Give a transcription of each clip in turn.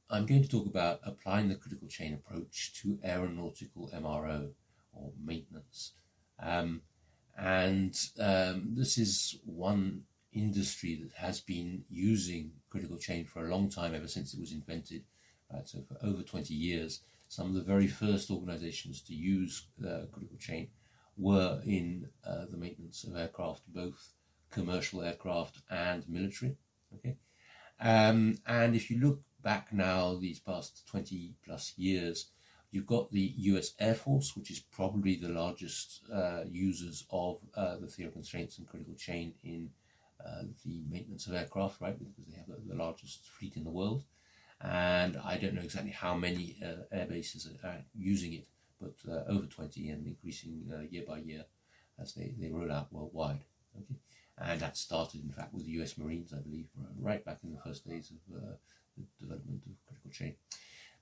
I'm going to talk about applying the critical chain approach to aeronautical MRO or maintenance. This is one industry that has been using critical chain for a long time, ever since it was invented. So for over 20 years, some of the very first organizations to use critical chain were in the maintenance of aircraft, both commercial aircraft and military. Okay, and if you look back now, these past 20 plus years, you've got the US Air Force, which is probably the largest users of the theory of constraints and critical chain in the maintenance of aircraft, right? Because they have the largest fleet in the world. And I don't know exactly how many air bases are using it, but over 20 and increasing year by year as they roll out worldwide. Okay, and that started, in fact, with the US Marines, I believe, right back in the first days of the development of critical chain.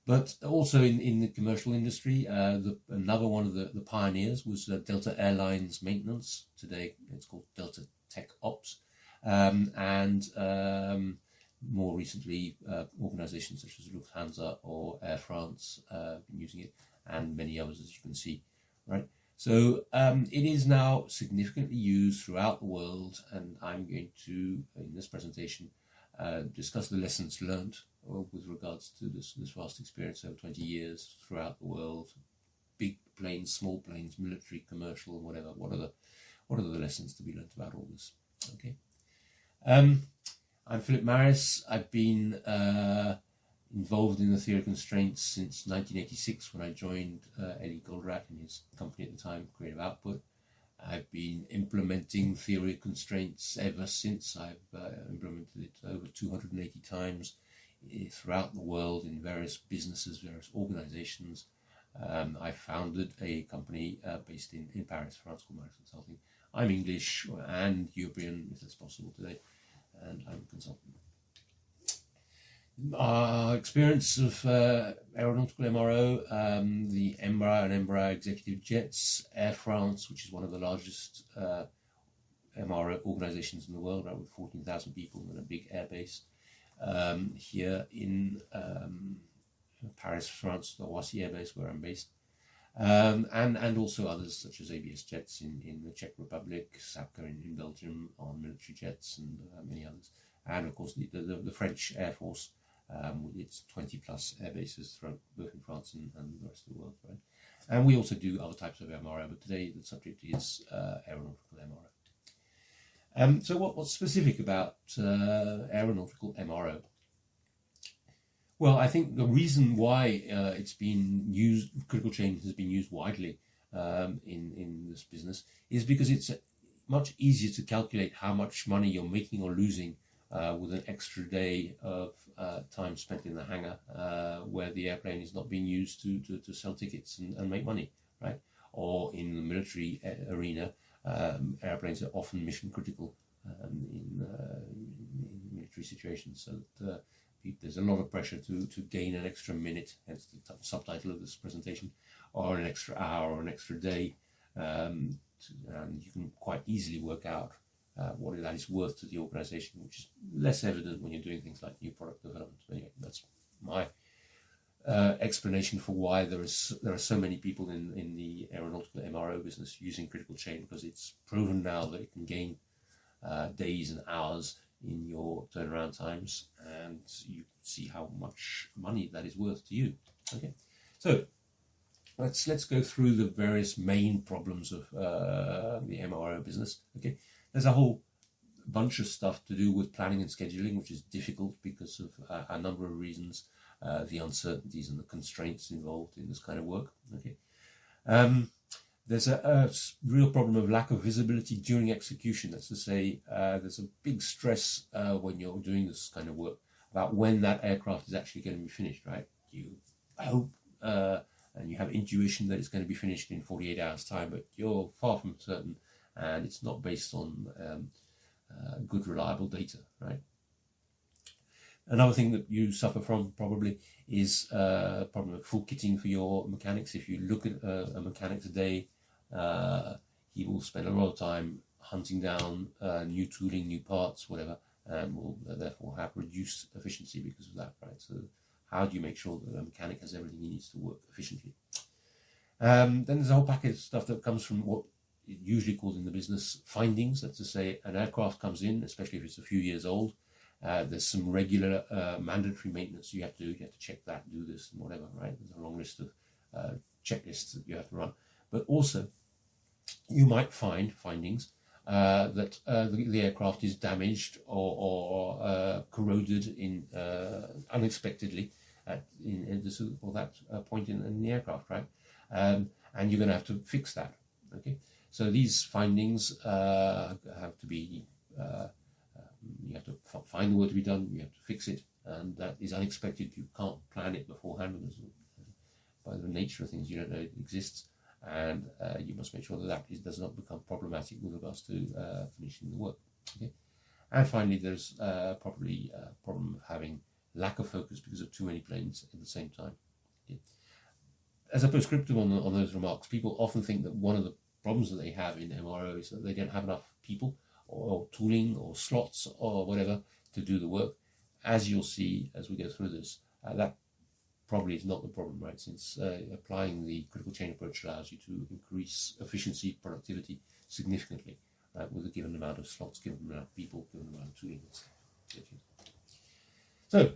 But also in the commercial industry, another one of the pioneers was Delta Airlines Maintenance. Today it's called Delta Tech Ops. More recently, organizations such as Lufthansa or Air France have been using it, and many others, as you can see, right? So it is now significantly used throughout the world, and I'm going to, in this presentation, discuss the lessons learned with regards to this vast experience over 20 years throughout the world. Big planes, small planes, military, commercial, whatever. What are the lessons to be learned about all this? Okay. I'm Philip Marris. I've been involved in the theory of constraints since 1986, when I joined Eddie Goldratt in his company at the time, Creative Output. I've been implementing theory of constraints ever since. I've implemented it over 280 times throughout the world in various businesses, various organizations. I founded a company based in Paris, France, called Marris Consulting. I'm English and European, if that's possible today, and I'm a consultant. Experience of aeronautical MRO, the Embraer and Embraer executive jets, Air France, which is one of the largest MRO organizations in the world, right, with 14,000 people and a big airbase. Here in Paris, France, the Roissy airbase, where I'm based. And also others such as ABS Jets in the Czech Republic, SAPCA in Belgium on military jets, and many others. And of course the French Air Force with its 20 plus air bases throughout both in France and the rest of the world, right? And we also do other types of MRO, but today the subject is aeronautical MRO. So what's specific about aeronautical MRO? Well, I think the reason why it's been used, critical chain has been used widely in this business, is because it's much easier to calculate how much money you're making or losing with an extra day of time spent in the hangar where the airplane is not being used to sell tickets and make money, right? Or in the military arena, airplanes are often mission critical in military situations, so that there's a lot of pressure to gain an extra minute, hence the subtitle of this presentation, or an extra hour or an extra day, and you can quite easily work out what that is worth to the organization, which is less evident when you're doing things like new product development. But anyway, that's my explanation for why there are so many people in the aeronautical MRO business using critical chain, because it's proven now that it can gain days and hours in your turnaround times, and you see how much money that is worth to you. Okay, so let's go through the various main problems of the MRO business. Okay, there's a whole bunch of stuff to do with planning and scheduling, which is difficult because of a number of reasons, the uncertainties and the constraints involved in this kind of work. Okay, there's a real problem of lack of visibility during execution. That's to say, there's a big stress when you're doing this kind of work about when that aircraft is actually going to be finished, right? You hope and you have intuition that it's going to be finished in 48 hours time, but you're far from certain, and it's not based on good, reliable data, right? Another thing that you suffer from probably is a problem of full kitting for your mechanics. If you look at a mechanic today, he will spend a lot of time hunting down new tooling, new parts, whatever, and will therefore have reduced efficiency because of that, right? So how do you make sure that a mechanic has everything he needs to work efficiently? Then there's a whole package of stuff that comes from what is usually called in the business findings. That's to say, an aircraft comes in, especially if it's a few years old. There's some regular mandatory maintenance you have to do. You have to check that, do this, and whatever, right? There's a long list of checklists that you have to run. But also, you might find findings that the aircraft is damaged or corroded unexpectedly at this or that point in the aircraft, right? And you're going to have to fix that. Okay, so these findings have to be. You have to find the work to be done. You have to fix it, and that is unexpected. You can't plan it beforehand because by the nature of things, you don't know it exists, and you must make sure that does not become problematic with regards to finishing the work. Okay, and finally, there's probably a problem of having lack of focus because of too many planes at the same time. Okay. As a postscriptum on those remarks, people often think that one of the problems that they have in MRO is that they don't have enough people or tooling or slots or whatever to do the work. As you'll see as we go through this, that probably is not the problem, right? Since applying the critical chain approach allows you to increase efficiency, productivity significantly with a given amount of slots, given amount of people, given amount of tooling. So,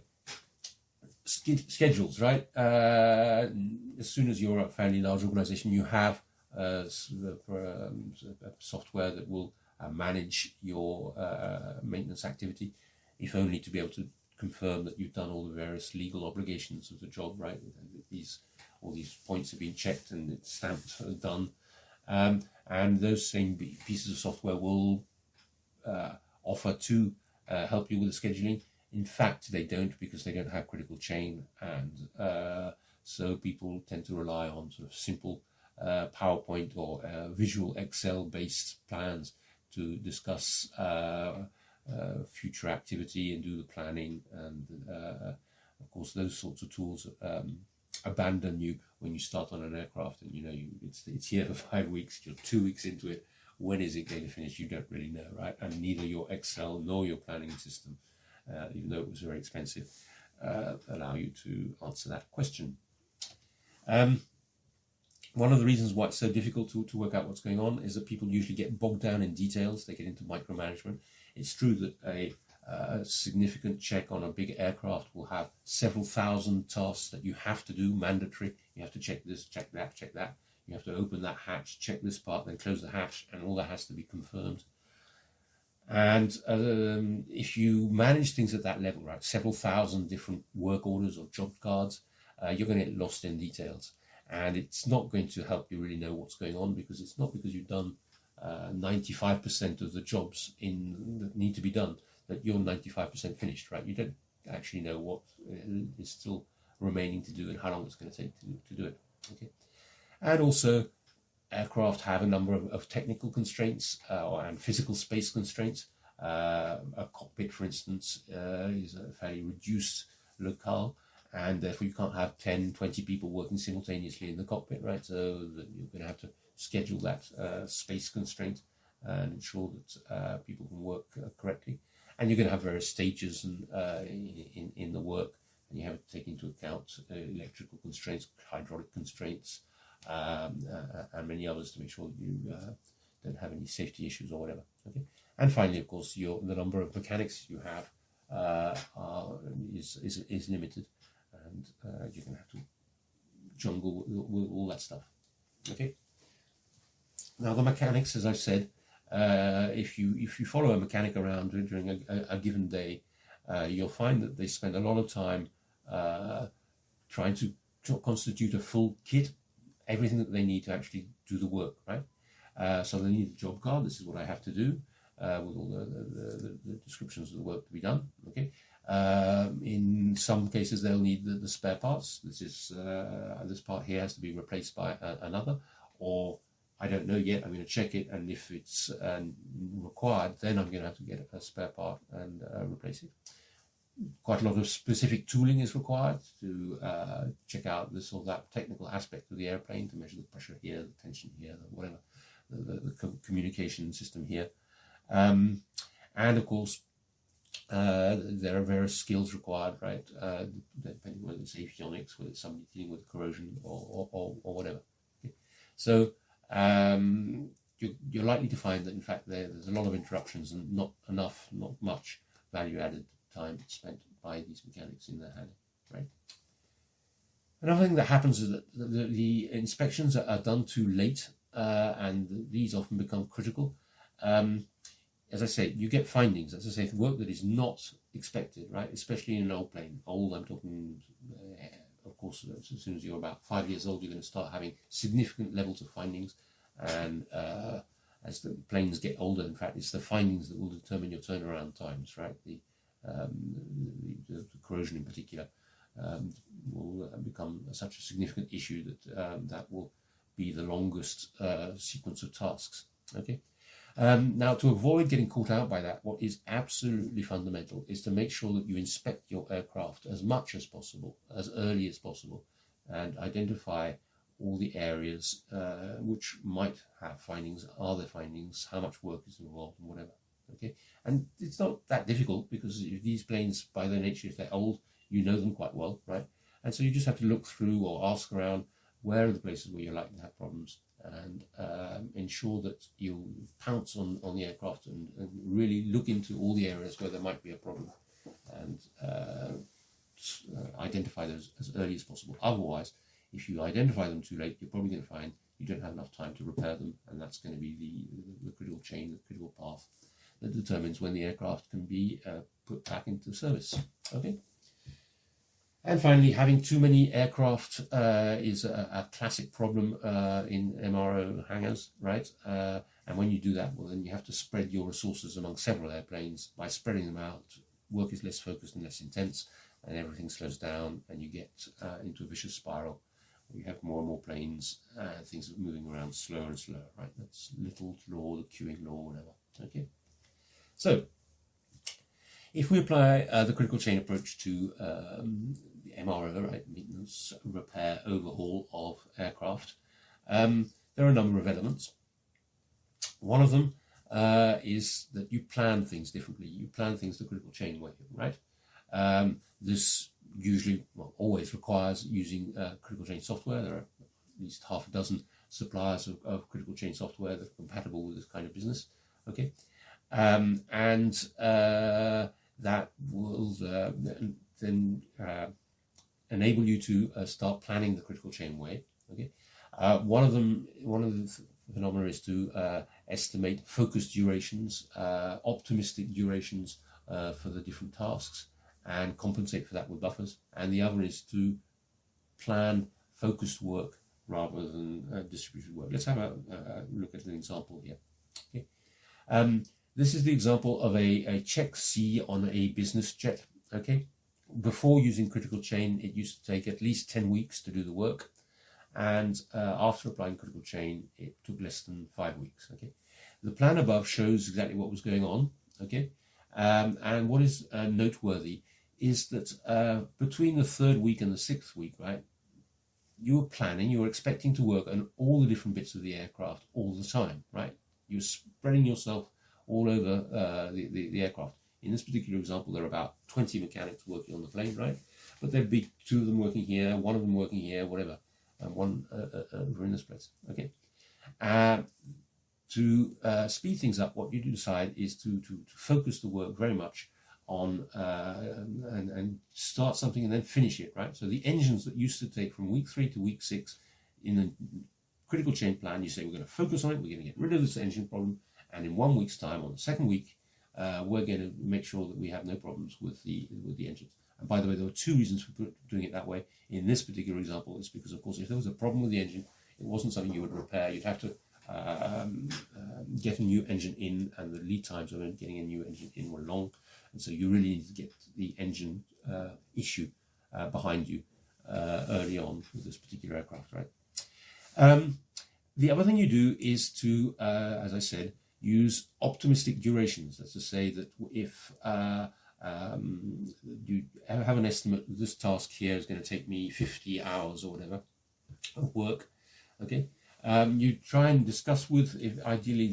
schedules, right? As soon as you're a fairly large organization, you have software that will manage your maintenance activity, if only to be able to confirm that you've done all the various legal obligations of the job, right? All these points have been checked and it's stamped, done. And those same pieces of software will offer to help you with the scheduling. In fact, they don't, because they don't have critical chain, and so people tend to rely on sort of simple PowerPoint or visual Excel-based plans to discuss future activity and do the planning. And of course, those sorts of tools abandon you when you start on an aircraft, and you know it's here for 5 weeks. You're 2 weeks into it. When is it going to finish? You don't really know, right? And neither your Excel nor your planning system, even though it was very expensive, allow you to answer that question. One of the reasons why it's so difficult to work out what's going on is that people usually get bogged down in details. They get into micromanagement. It's true that a significant check on a big aircraft will have several thousand tasks that you have to do, mandatory. You have to check this, check that, check that. You have to open that hatch, check this part, then close the hatch, and all that has to be confirmed. And if you manage things at that level, right, several thousand different work orders or job cards, you're going to get lost in details. And it's not going to help you really know what's going on, because it's not because you've done 95% of the jobs that need to be done that you're 95% finished, right? You don't actually know what is still remaining to do and how long it's going to take to do it. Okay, and also aircraft have a number of technical constraints and physical space constraints. A cockpit, for instance, is a fairly reduced locale, and therefore you can't have 10, 20 people working simultaneously in the cockpit, right? So you're going to have to schedule that space constraint and ensure that people can work correctly. And you're going to have various stages in the work, and you have to take into account electrical constraints, hydraulic constraints, and many others to make sure that you don't have any safety issues or whatever. Okay, and finally, of course, the number of mechanics you have is limited, and you're going to have to jungle with all that stuff. Okay. Now the mechanics, as I've said, if you follow a mechanic around during a given day, you'll find that they spend a lot of time trying to constitute a full kit, everything that they need to actually do the work, right? So they need a job card. This is what I have to do, with all the descriptions of the work to be done. Okay. In some cases, they'll need the spare parts. This part here has to be replaced by another, or I don't know yet. I'm going to check it, and if it's required, then I'm going to have to get a spare part and replace it. Quite a lot of specific tooling is required to check out this or that technical aspect of the airplane, to measure the pressure here, the tension here, whatever, the communication system here. And of course, There are various skills required, right? Depending whether it's avionics, whether it's somebody dealing with corrosion or whatever. Okay? So you're likely to find that in fact there's a lot of interruptions and not much value-added time spent by these mechanics in their hand, right? Another thing that happens is that the inspections are done too late, and these often become critical. As I say, you get findings, as I say, work that is not expected, right? Especially in an old plane. Old, I'm talking, of course, as soon as you're about 5 years old, you're going to start having significant levels of findings. And as the planes get older, in fact, it's the findings that will determine your turnaround times, right? The corrosion in particular will become such a significant issue that that will be the longest sequence of tasks, okay? Now, to avoid getting caught out by that, what is absolutely fundamental is to make sure that you inspect your aircraft as much as possible, as early as possible, and identify all the areas which might have findings, are there findings, how much work is involved, and whatever. Okay, and it's not that difficult because these planes, by their nature, if they're old, you know them quite well, right? And so you just have to look through or ask around where are the places where you're likely to have problems, and ensure that you pounce on the aircraft and really look into all the areas where there might be a problem, and identify those as early as possible. Otherwise, if you identify them too late, you're probably going to find you don't have enough time to repair them, and that's going to be the critical chain, the critical path that determines when the aircraft can be put back into service. Okay. And finally, having too many aircraft is a classic problem in MRO hangars, right? And when you do that, well, then you have to spread your resources among several airplanes. By spreading them out, work is less focused and less intense, and everything slows down, and you get into a vicious spiral. You have more and more planes, things are moving around slower and slower, right? That's Little's law, the queuing law, whatever. Okay. So, if we apply the critical chain approach to the MRO, right, maintenance, repair, overhaul of aircraft, there are a number of elements. One of them is that you plan things differently. You plan things the critical chain way, right? This usually, well, always requires using critical chain software. There are at least half a dozen suppliers of critical chain software that are compatible with this kind of business. Okay, that will then enable you to start planning the critical chain way. Okay, one of the phenomena is to estimate focus durations, optimistic durations for the different tasks, and compensate for that with buffers. And the other is to plan focused work rather than distributed work. Let's have a look at an example here. Okay. This is the example of a check C on a business jet. Okay. Before using critical chain, it used to take at least 10 weeks to do the work. And after applying critical chain, it took less than 5 weeks. Okay. The plan above shows exactly what was going on. Okay. And what is noteworthy is that between the 3rd week and the 6th week, right, you were planning, you were expecting to work on all the different bits of the aircraft all the time, right? You're spreading yourself all over the aircraft. In this particular example, there are about 20 mechanics working on the plane, right? But there'd be 2 of them working here, 1 of them working here, whatever, and 1 over in this place, okay? To speed things up, what you decide is to focus the work very much on and start something and then finish it, right? So the engines that used to take from week 3 to week 6 in the critical chain plan, you say we're going to focus on it, we're going to get rid of this engine problem, and in 1 week's time, on the 2nd week, we're going to make sure that we have no problems with the engines. And by the way, there were 2 reasons for doing it that way. In this particular example, it's because, of course, if there was a problem with the engine, it wasn't something you would repair. You'd have to get a new engine in, and the lead times of getting a new engine in were long, and so you really need to get the engine issue behind you early on with this particular aircraft, right? The other thing you do is to, as I said, use optimistic durations. That's to say that if you have an estimate, this task here is going to take me 50 hours or whatever of work, okay? You try and discuss with, ideally,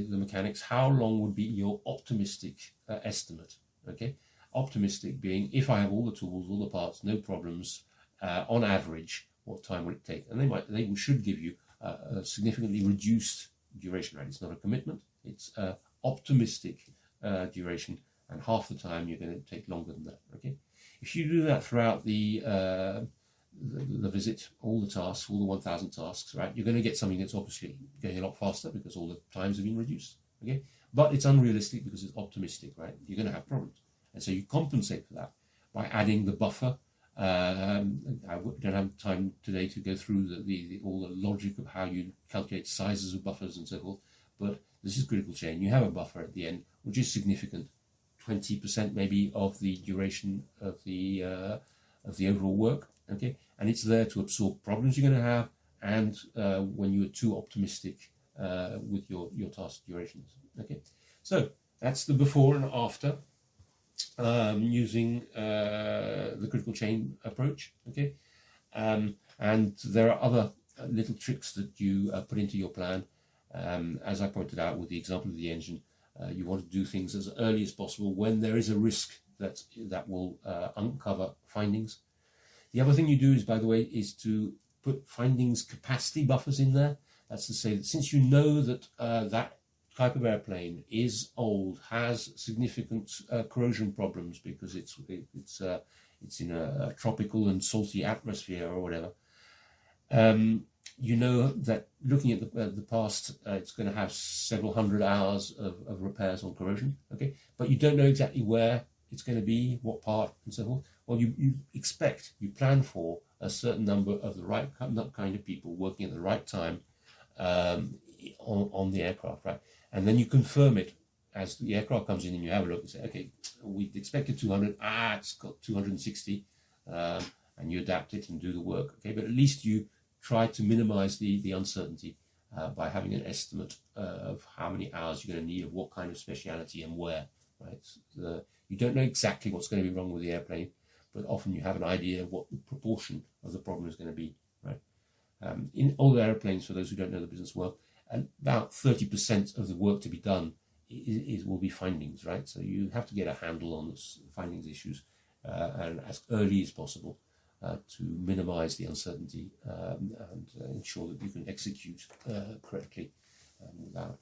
the mechanics, how long would be your optimistic estimate, Okay, optimistic being if I have all the tools, all the parts, no problems, on average, what time will it take? And they should give you a significantly reduced duration rate. It's not a commitment, it's optimistic duration, and half the time you're going to take longer than that. Okay, if you do that throughout the visit, all the tasks, all the 1,000 tasks, right, you're going to get something that's obviously going a lot faster because all the times have been reduced. Okay, but it's unrealistic because it's optimistic, right? You're going to have problems, and so you compensate for that by adding the buffer. I don't have time today to go through all the logic of how you calculate sizes of buffers and so forth, but this is critical chain. You have a buffer at the end, which is significant, 20% maybe of the duration of the overall work. Okay, and it's there to absorb problems you're going to have, and when you're too optimistic with your task durations. Okay, so that's the before and after. Using the critical chain approach. Okay, and there are other little tricks that you put into your plan. As I pointed out with the example of the engine, you want to do things as early as possible when there is a risk that will uncover findings. The other thing you do is, by the way, is to put findings capacity buffers in there. That's to say that since you know that that type of airplane is old, has significant corrosion problems because it's in a tropical and salty atmosphere or whatever. You know that looking at the past, it's going to have several hundred hours of repairs on corrosion. Okay, but you don't know exactly where it's going to be, what part, and so forth. Well, you plan for a certain number of the right kind of people working at the right time on the aircraft, right? And then you confirm it as the aircraft comes in and you have a look and say, okay, we expected 200, it's got 260, and you adapt it and do the work. Okay, but at least you try to minimize the uncertainty by having an estimate of how many hours you're going to need, of what kind of speciality and where, right? You don't know exactly what's going to be wrong with the airplane, but often you have an idea of what the proportion of the problem is going to be, right? In old airplanes, for those who don't know the business well, and about 30% of the work to be done will be findings, right? So you have to get a handle on the findings issues and as early as possible to minimize the uncertainty and ensure that you can execute correctly without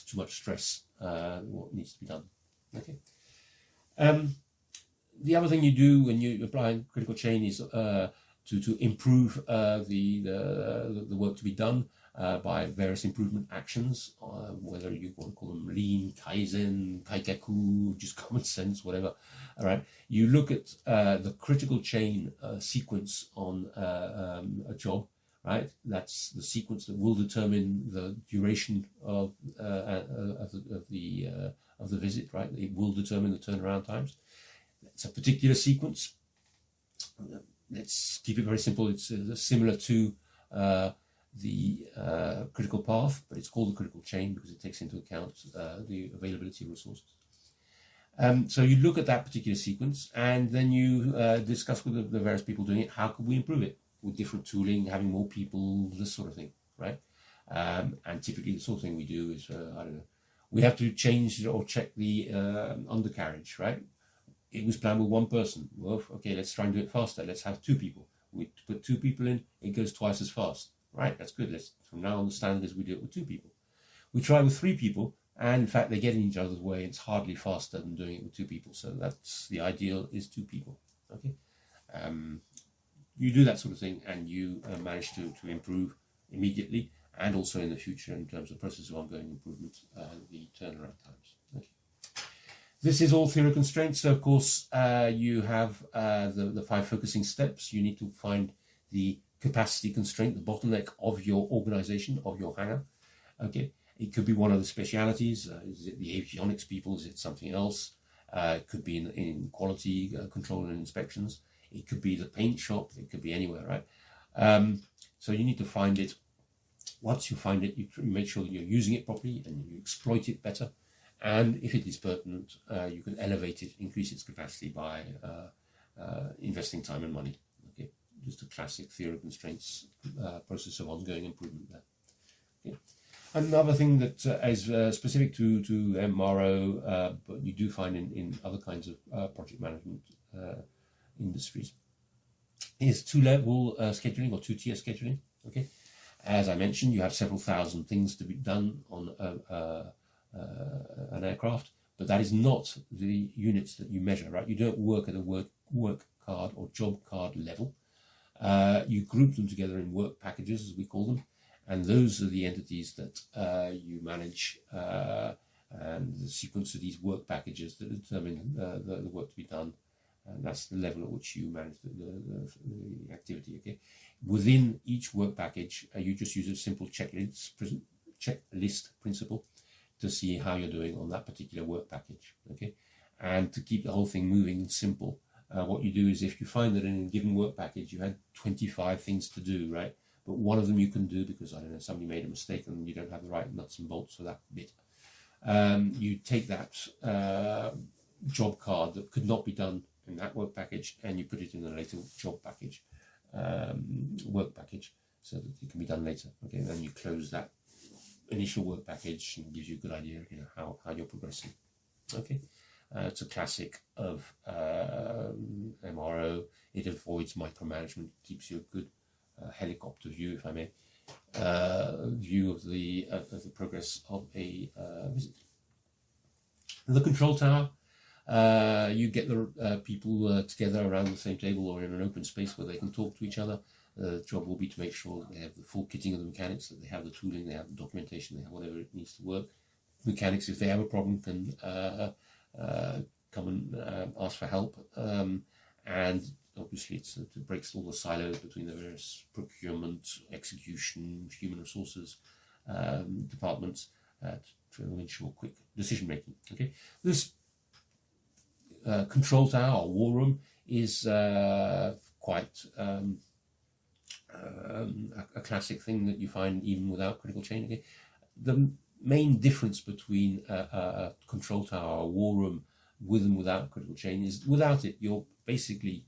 too much stress what needs to be done. Okay. The other thing you do when you apply critical chain is to improve the work to be done by various improvement actions, whether you want to call them lean, kaizen, kaikaku, just common sense, whatever. All right, you look at the critical chain sequence on a job, right? That's the sequence that will determine the duration of the visit, right? It will determine the turnaround times. It's a particular sequence. Let's keep it very simple. It's similar to the critical path, but it's called the critical chain because it takes into account the availability of resources. So you look at that particular sequence and then you discuss with the various people doing it, how could we improve it with different tooling, having more people, this sort of thing, right? And typically the sort of thing we do is, I don't know, we have to change or check the undercarriage, right? It was planned with one person. Well, okay, let's try and do it faster. Let's have 2 people. We put 2 people in, it goes twice as fast. Right, that's good. Let's from now on the standard is we do it with 2 people. We try with 3 people, and in fact they get in each other's way. It's hardly faster than doing it with 2 people. So that's the ideal is 2 people. Okay, you do that sort of thing, and you manage to improve immediately and also in the future in terms of process of ongoing improvement, the turnaround times. Okay. This is all theory constraints. So of course you have the 5 focusing steps. You need to find the capacity constraint, the bottleneck of your organization, of your hangar. Okay, it could be one of the specialities. Is it the avionics people? Is it something else? It could be in quality control and inspections. It could be the paint shop. It could be anywhere, right? So you need to find it. Once you find it, you make sure that you're using it properly and you exploit it better. And if it is pertinent, you can elevate it, increase its capacity by investing time and money. Just a classic theory of constraints process of ongoing improvement there. Okay. Another thing that is specific to MRO, but you do find in other kinds of project management industries, is two-level scheduling or two-tier scheduling. Okay, as I mentioned, you have several thousand things to be done on an aircraft, but that is not the units that you measure, right? You don't work at a work card or job card level. You group them together in work packages, as we call them, and those are the entities that you manage, and the sequence of these work packages that determine the work to be done, and that's the level at which you manage the activity. Okay, within each work package, you just use a simple checklist principle to see how you're doing on that particular work package. Okay, and to keep the whole thing moving and simple, what you do is, if you find that in a given work package you had 25 things to do, right, but one of them you can do because, I don't know, somebody made a mistake and you don't have the right nuts and bolts for that bit, you take that job card that could not be done in that work package and you put it in a later job package, work package, so that it can be done later. Okay, and then you close that initial work package and gives you a good idea, you know, how you're progressing. Okay, it's a classic of MRO. It avoids micromanagement, keeps you a good helicopter view, if I may, view of the progress of a visit. The control tower, you get the people together around the same table or in an open space where they can talk to each other. The job will be to make sure that they have the full kitting of the mechanics, that they have the tooling, they have the documentation, they have whatever it needs to work. Mechanics, if they have a problem, can come and ask for help, and obviously it breaks all the silos between the various procurement, execution, human resources departments to ensure quick decision making. Okay, this control tower or war room is quite a classic thing that you find even without critical chain. Okay, the main difference between a control tower or war room with and without critical chain is, without it, you're basically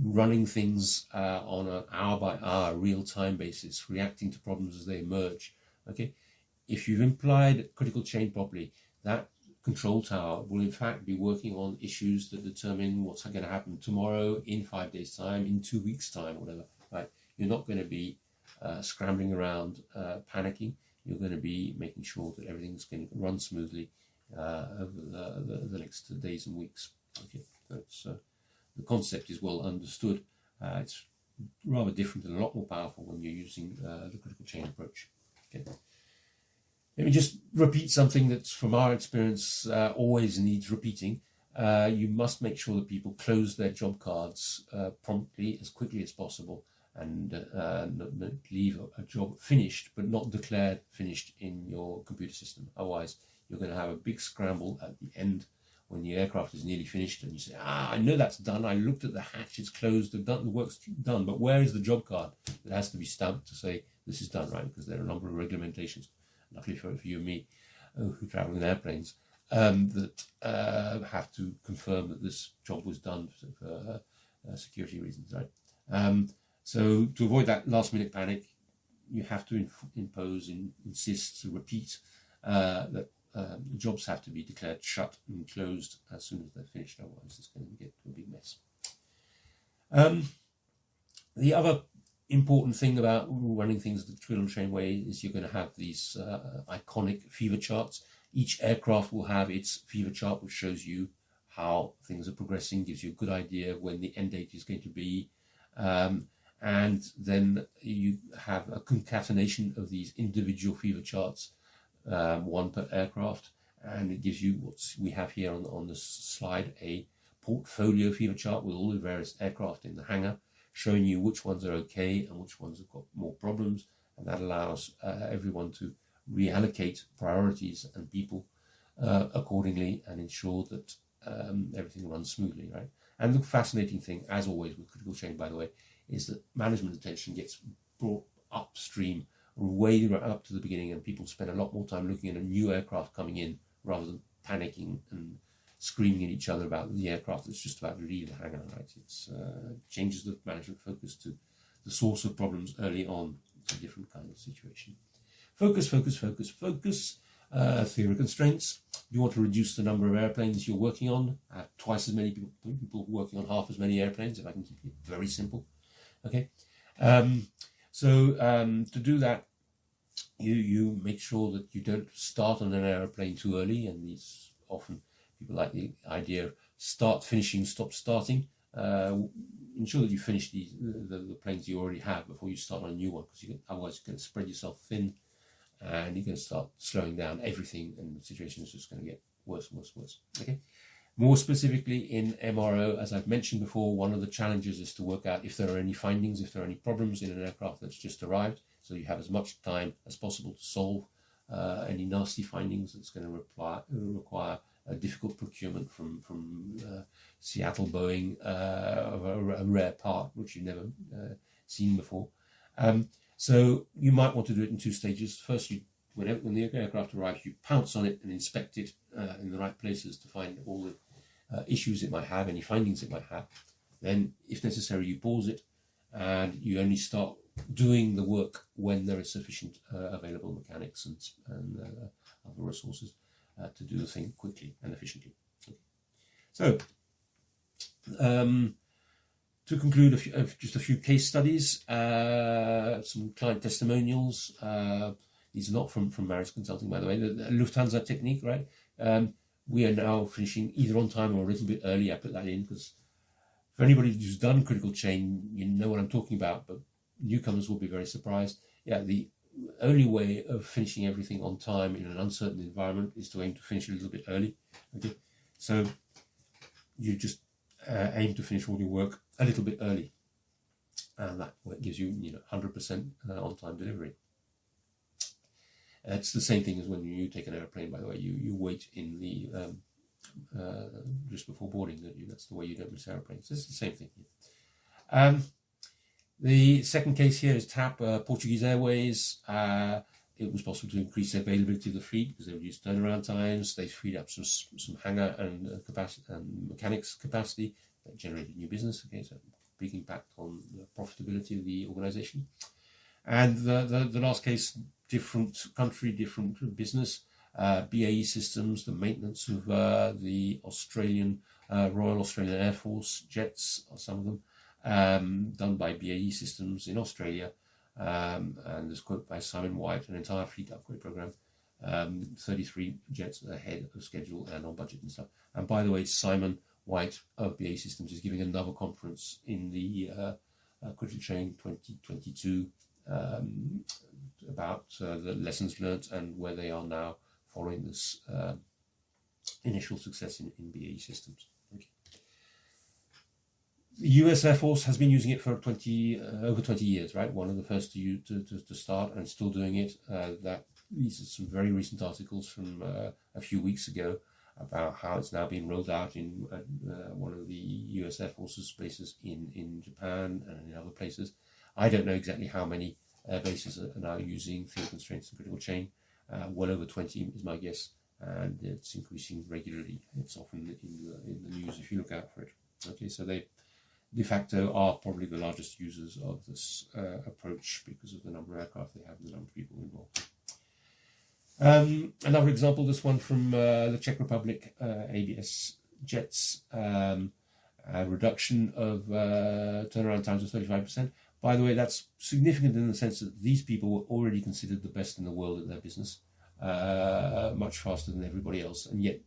running things on an hour-by-hour, real-time basis, reacting to problems as they emerge. Okay, if you've implied critical chain properly, that control tower will in fact be working on issues that determine what's going to happen tomorrow, in 5 days' time, in 2 weeks' time, or whatever. Right? You're not going to be scrambling around, panicking. You're going to be making sure that everything's going to run smoothly over the next days and weeks. Okay, that's the concept is well understood. It's rather different and a lot more powerful when you're using the critical chain approach. Okay. Let me just repeat something that's, from our experience, always needs repeating. You must make sure that people close their job cards promptly, as quickly as possible, and leave a job finished but not declared finished in your computer system. Otherwise, you're going to have a big scramble at the end when the aircraft is nearly finished and you say, I know that's done, I looked at the hatch, it's closed, the work's done, but where is the job card that has to be stamped to say this is done, right? Because there are a number of regulations, luckily for you and me, who travel in airplanes, that have to confirm that this job was done for security reasons, right? So to avoid that last minute panic, you have to insist to repeat that jobs have to be declared shut and closed as soon as they're finished, otherwise it's going to get to a big mess. The other important thing about running things the critical chain way is you're going to have these iconic fever charts. Each aircraft will have its fever chart, which shows you how things are progressing, gives you a good idea of when the end date is going to be, and then you have a concatenation of these individual fever charts, one per aircraft, and it gives you what we have here on the slide, a portfolio fever chart with all the various aircraft in the hangar, showing you which ones are okay and which ones have got more problems, and that allows everyone to reallocate priorities and people accordingly and ensure that everything runs smoothly, right? And the fascinating thing, as always with critical chain, by the way, is that management attention gets brought upstream, way right up to the beginning, and people spend a lot more time looking at a new aircraft coming in rather than panicking and screaming at each other about the aircraft that's just about to leave the hangar, right? It changes the management focus to the source of problems early on. It's a different kind of situation. focus, focus, focus, focus. Theory of constraints. You want to reduce the number of airplanes you're working on. Have twice as many people working on half as many airplanes, if I can keep it very simple. Okay. To do that, you make sure that you don't start on an airplane too early, and these often people like the idea of start, finishing, stop, starting. Ensure that you finish the planes you already have before you start on a new one, because otherwise you're going to spread yourself thin, and you're going to start slowing down everything, and the situation is just going to get worse and worse and worse. Okay. More specifically in MRO, as I've mentioned before, one of the challenges is to work out if there are any findings, if there are any problems in an aircraft that's just arrived, so you have as much time as possible to solve any nasty findings that's going to require a difficult procurement from Seattle Boeing of a rare part which you've never seen before. So you might want to do it in two stages. First, when the aircraft arrives, you pounce on it and inspect it in the right places to find all the issues it might have, any findings it might have. Then, if necessary, you pause it, and you only start doing the work when there is sufficient available mechanics and other resources to do the thing quickly and efficiently. Okay. So, to conclude, just a few case studies, some client testimonials. These are not from Marris Consulting, by the way. The Lufthansa technique, right? We are now finishing either on time or a little bit early. I put that in because for anybody who's done critical chain, you know what I'm talking about, but newcomers will be very surprised. Yeah, the only way of finishing everything on time in an uncertain environment is to aim to finish a little bit early. Okay, so you just aim to finish all your work a little bit early, and that gives you 100% on-time delivery. It's the same thing as when you take an airplane, by the way. You wait in the just before boarding. That's the way you don't miss airplanes. It's the same thing here. The second case here is TAP, Portuguese Airways. It was possible to increase the availability of the fleet because they reduced turnaround times. They freed up some hangar and capacity and mechanics capacity that generated new business. Okay, so big impact on the profitability of the organisation. And the last case, different country, different business. BAE Systems, the maintenance of the Royal Australian Air Force jets, or some of them, done by BAE Systems in Australia. And there's a quote by Simon White, an entire fleet upgrade program, 33 jets ahead of schedule and on budget and stuff. And by the way, Simon White of BAE Systems is giving another conference in the Critical Chain 2022 about the lessons learnt and where they are now following this initial success in BAE Systems. Okay. The US Air Force has been using it for over 20 years, right? One of the first to start and still doing it. These are some very recent articles from a few weeks ago about how it's now being rolled out in one of the US Air Force's bases in Japan and in other places. I don't know exactly how many bases are now using field constraints and critical chain. Well over 20 is my guess, and it's increasing regularly. It's often in the news if you look out for it. Okay, so they de facto are probably the largest users of this approach because of the number of aircraft they have and the number of people involved. Another example, this one from the Czech Republic, ABS jets, a reduction of turnaround times of 35%. By the way, that's significant in the sense that these people were already considered the best in the world at their business, much faster than everybody else, and yet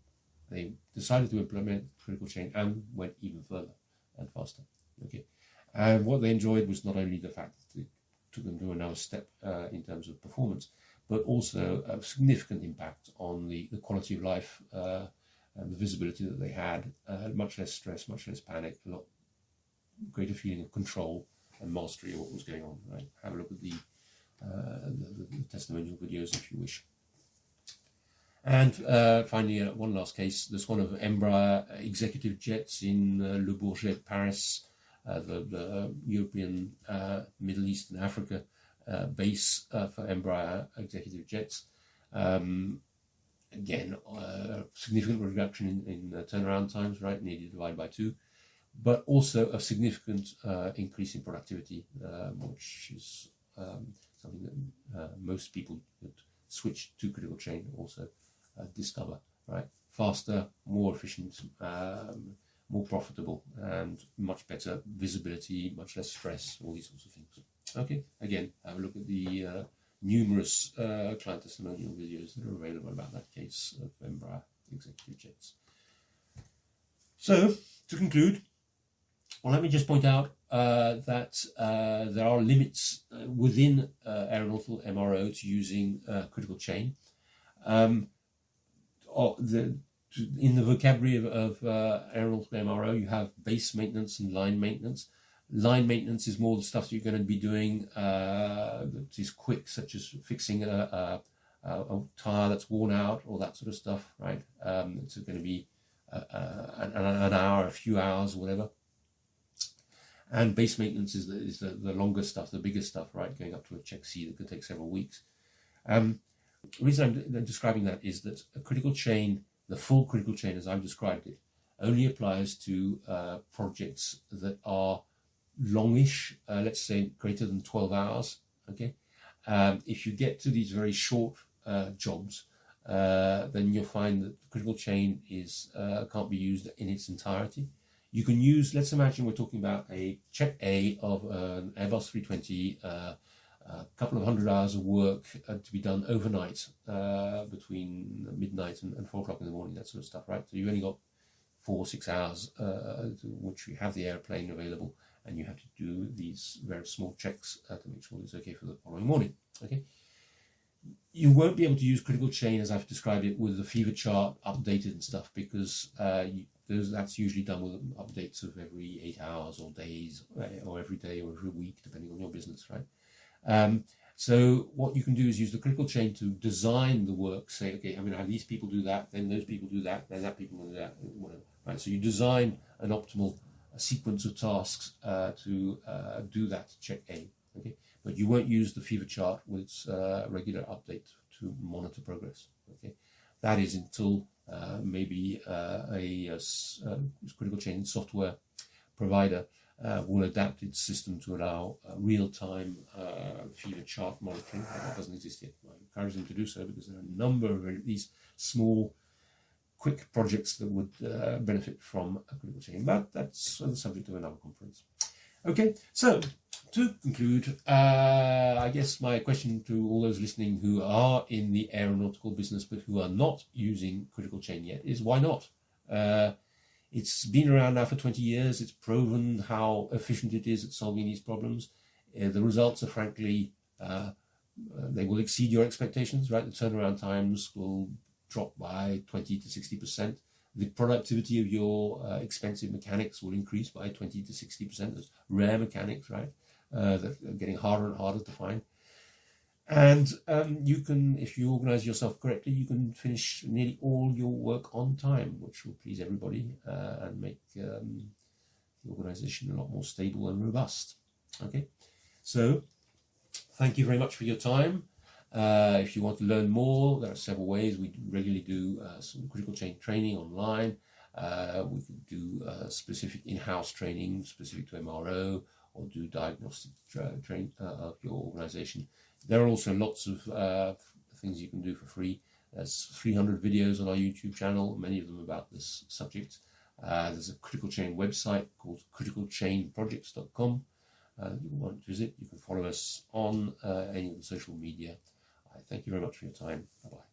they decided to implement critical chain and went even further and faster. Okay, and what they enjoyed was not only the fact that it took them to another step in terms of performance, but also a significant impact on the quality of life and the visibility that they had. Much less stress, much less panic, a lot greater feeling of control and mastery of what was going on. Right? Have a look at the testimonial videos if you wish. And finally, one last case. This one of Embraer executive jets in Le Bourget, Paris, the European, Middle East, and Africa base for Embraer executive jets. Again, significant reduction in turnaround times, right? Nearly divided by 2. But also a significant increase in productivity, which is something that most people that switch to critical chain also discover, right? Faster, more efficient, more profitable, and much better visibility, much less stress, all these sorts of things. Okay, again, have a look at the numerous client testimonial videos that are available about that case of Embraer executive jets. So, to conclude, well, let me just point out that there are limits within aeronautical MRO to using critical chain. In the vocabulary of aeronautical MRO, you have base maintenance and line maintenance. Line maintenance is more the stuff that you're going to be doing that is quick, such as fixing a tire that's worn out, or that sort of stuff, right? It's going to be an hour, a few hours, whatever. And base maintenance is the longer stuff, the bigger stuff, right? Going up to a check C that could take several weeks. The reason I'm describing that is that a critical chain, the full critical chain as I've described it, only applies to projects that are longish, let's say greater than 12 hours. Okay, if you get to these very short jobs, then you'll find that the critical chain can't be used in its entirety. You can use, let's imagine we're talking about a check A of an Airbus 320, a couple of 100 hours of work to be done overnight, between midnight and 4 o'clock in the morning, that sort of stuff, right? So you've only got 4 or 6 hours which you have the airplane available, and you have to do these very small checks to make sure it's okay for the following morning. Okay, you won't be able to use critical chain as I've described it with the fever chart updated and stuff, because that's usually done with updates of every 8 hours or days, or every day or every week, depending on your business, right? So what you can do is use the critical chain to design the work. Say, okay, I'm going to have these people do that, then those people do that, then that people do that, whatever. Right? So you design an optimal sequence of tasks to do that check A. Okay, but you won't use the fever chart with its regular update to monitor progress. Okay, that is until maybe a critical chain software provider will adapt its system to allow real-time fever chart monitoring. That doesn't exist yet. I encourage them to do so, because there are a number of these small, quick projects that would benefit from a critical chain. But that's the subject of another conference. Okay, so to conclude, I guess my question to all those listening who are in the aeronautical business but who are not using critical chain yet is, why not? It's been around now for 20 years. It's proven how efficient it is at solving these problems. The results are frankly, they will exceed your expectations, right? The turnaround times will drop by 20 to 60%. The productivity of your expensive mechanics will increase by 20 to 60%. There's rare mechanics, right? That are getting harder and harder to find. And you can, if you organize yourself correctly, you can finish nearly all your work on time, which will please everybody and make the organization a lot more stable and robust. Okay, so thank you very much for your time. If you want to learn more, there are several ways. We regularly do some critical chain training online. We can do specific in-house training specific to MRO, or do diagnostic training of your organization. There are also lots of things you can do for free. There's 300 videos on our YouTube channel, many of them about this subject. There's a critical chain website called criticalchainprojects.com. You want to visit, you can follow us on any of the social media. Thank you very much for your time. Bye-bye.